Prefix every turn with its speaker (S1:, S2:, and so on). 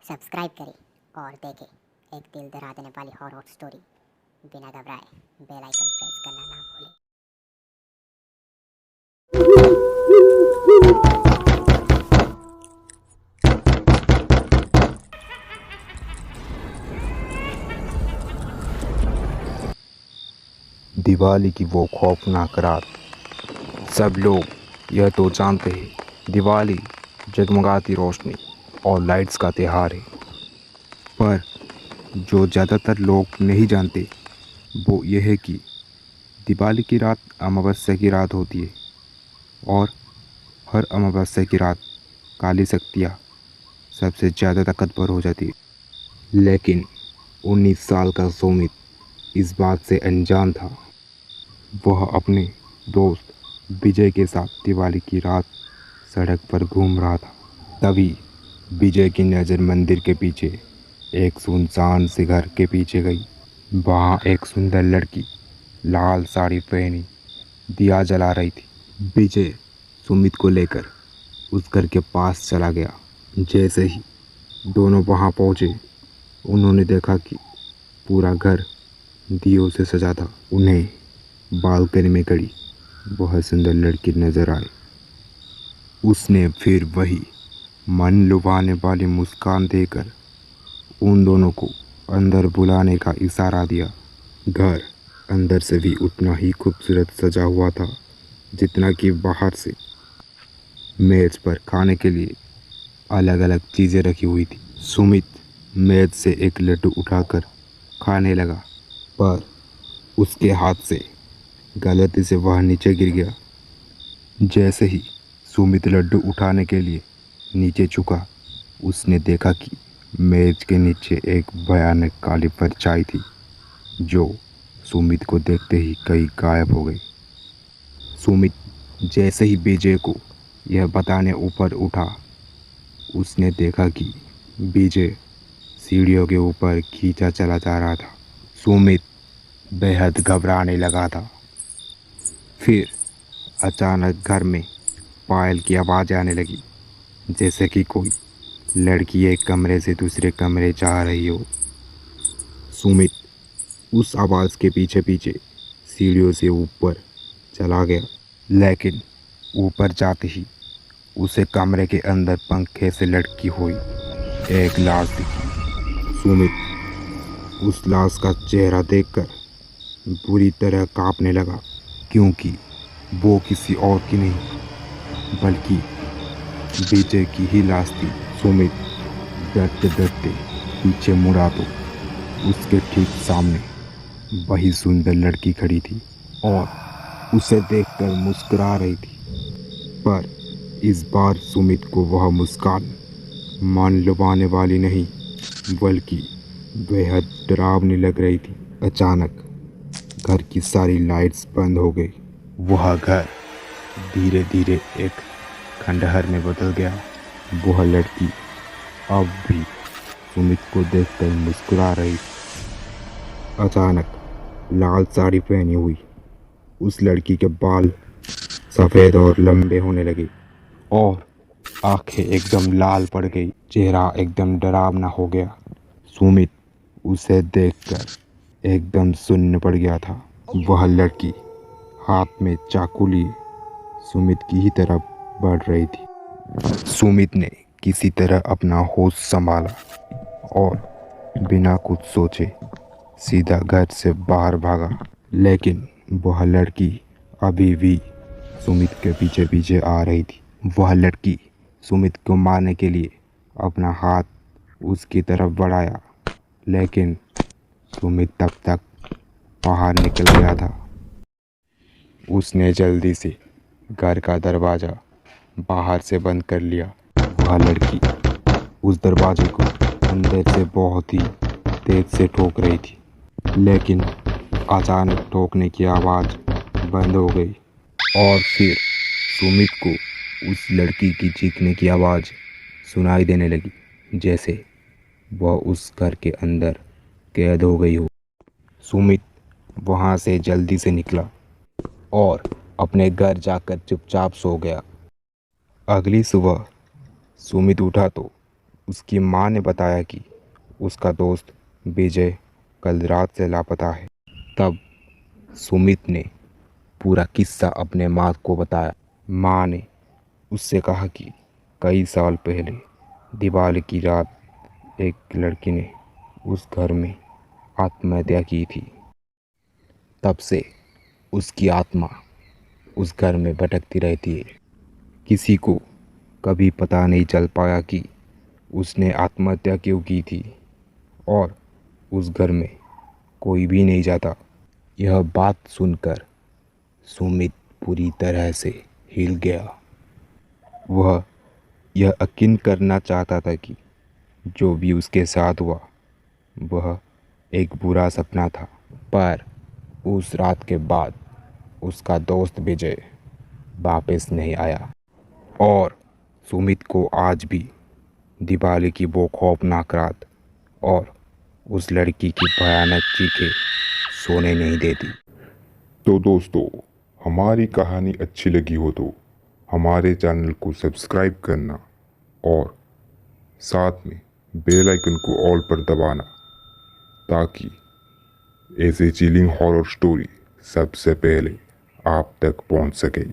S1: Subscribe करें और देखें एक दिल दहला देने वाली हॉरर स्टोरी। बिना घबराए बेल आइकन प्रेस करना ना भूलें।
S2: दिवाली की वो खौफनाक रात। सब लोग यह तो जानते हैं दिवाली जगमगाती रोशनी और लाइट्स का त्यौहार है, पर जो ज़्यादातर लोग नहीं जानते वो यह है कि दिवाली की रात अमावस्या की रात होती है और हर अमावस्या की रात काली शक्तियाँ सबसे ज़्यादा ताकतवर हो जाती है। लेकिन 19 साल का सुमित इस बात से अनजान था। वह अपने दोस्त विजय के साथ दिवाली की रात सड़क पर घूम रहा था। तभी विजय की नज़र मंदिर के पीछे एक सुनसान से घर के पीछे गई। वहाँ एक सुंदर लड़की लाल साड़ी पहनी दिया जला रही थी। विजय सुमित को लेकर उस घर के पास चला गया। जैसे ही दोनों वहाँ पहुँचे, उन्होंने देखा कि पूरा घर दियों से सजा था। उन्हें बालकनी में खड़ी बहुत सुंदर लड़की नजर आई। उसने फिर वही मन लुभाने वाली मुस्कान देकर उन दोनों को अंदर बुलाने का इशारा दिया। घर अंदर से भी उतना ही खूबसूरत सजा हुआ था जितना कि बाहर से। मेज पर खाने के लिए अलग अलग चीज़ें रखी हुई थी। सुमित मेज से एक लड्डू उठाकर खाने लगा, पर उसके हाथ से गलती से वह नीचे गिर गया। जैसे ही सुमित लड्डू उठाने के लिए नीचे झुका, उसने देखा कि मेज के नीचे एक भयानक काली परछाई थी जो सुमित को देखते ही कहीं गायब हो गई। सुमित जैसे ही विजय को यह बताने ऊपर उठा, उसने देखा कि विजय सीढ़ियों के ऊपर खींचा चला जा रहा था। सुमित बेहद घबराने लगा था। फिर अचानक घर में पायल की आवाज़ आने लगी, जैसे कि कोई लड़की एक कमरे से दूसरे कमरे जा रही हो। सुमित उस आवाज़ के पीछे पीछे सीढ़ियों से ऊपर चला गया, लेकिन ऊपर जाते ही उसे कमरे के अंदर पंखे से लटकी हुई एक लाश दिखी। सुमित उस लाश का चेहरा देखकर बुरी तरह कांपने लगा, क्योंकि वो किसी और की नहीं बल्कि विजय की ही लाश थी। सुमित डरते डरते पीछे मुड़ा तो उसके ठीक सामने वही सुंदर लड़की खड़ी थी और उसे देखकर मुस्कुरा रही थी। पर इस बार सुमित को वह मुस्कान मन लुभाने वाली नहीं बल्कि बेहद डरावनी लग रही थी। अचानक घर की सारी लाइट्स बंद हो गई। वह घर धीरे धीरे एक खंडहर में बदल गया। वह लड़की अब भी सुमित को देखकर मुस्कुरा रही। अचानक लाल साड़ी पहनी हुई उस लड़की के बाल सफ़ेद और लंबे होने लगे और आंखें एकदम लाल पड़ गई। चेहरा एकदम डरावना हो गया। सुमित उसे देखकर एकदम सुन्न पड़ गया था। वह लड़की हाथ में चाकू लिए सुमित की ही तरफ बढ़ रही थी। सुमित ने किसी तरह अपना होश संभाला और बिना कुछ सोचे सीधा घर से बाहर भागा। लेकिन वह लड़की अभी भी सुमित के पीछे पीछे आ रही थी। वह लड़की सुमित को मारने के लिए अपना हाथ उसकी तरफ बढ़ाया, लेकिन सुमित तब तक बाहर निकल गया था। उसने जल्दी से घर का दरवाज़ा बाहर से बंद कर लिया। वह लड़की उस दरवाजे को अंदर से बहुत ही तेज से ठोक रही थी, लेकिन अचानक ठोकने की आवाज़ बंद हो गई और फिर सुमित को उस लड़की की चीखने की आवाज़ सुनाई देने लगी, जैसे वह उस घर के अंदर कैद हो गई हो। सुमित वहाँ से जल्दी से निकला और अपने घर जाकर चुपचाप सो गया। अगली सुबह सुमित उठा तो उसकी माँ ने बताया कि उसका दोस्त विजय कल रात से लापता है। तब सुमित ने पूरा किस्सा अपने माँ को बताया। माँ ने उससे कहा कि कई साल पहले दिवाली की रात एक लड़की ने उस घर में आत्महत्या की थी। तब से उसकी आत्मा उस घर में भटकती रहती है। किसी को कभी पता नहीं चल पाया कि उसने आत्महत्या क्यों की थी और उस घर में कोई भी नहीं जाता। यह बात सुनकर सुमित पूरी तरह से हिल गया। वह यह यकीन करना चाहता था कि जो भी उसके साथ हुआ वह एक बुरा सपना था। पर उस रात के बाद उसका दोस्त विजय वापस नहीं आया और सुमित को आज भी दिवाली की वो खौफनाक रात और उस लड़की की भयानक चीखें सोने नहीं देती।
S3: तो दोस्तों, हमारी कहानी अच्छी लगी हो तो हमारे चैनल को सब्सक्राइब करना और साथ में बेल आइकन को ऑल पर दबाना ताकि ऐसे चिलिंग हॉरर स्टोरी सबसे पहले आप तक पहुंच सके।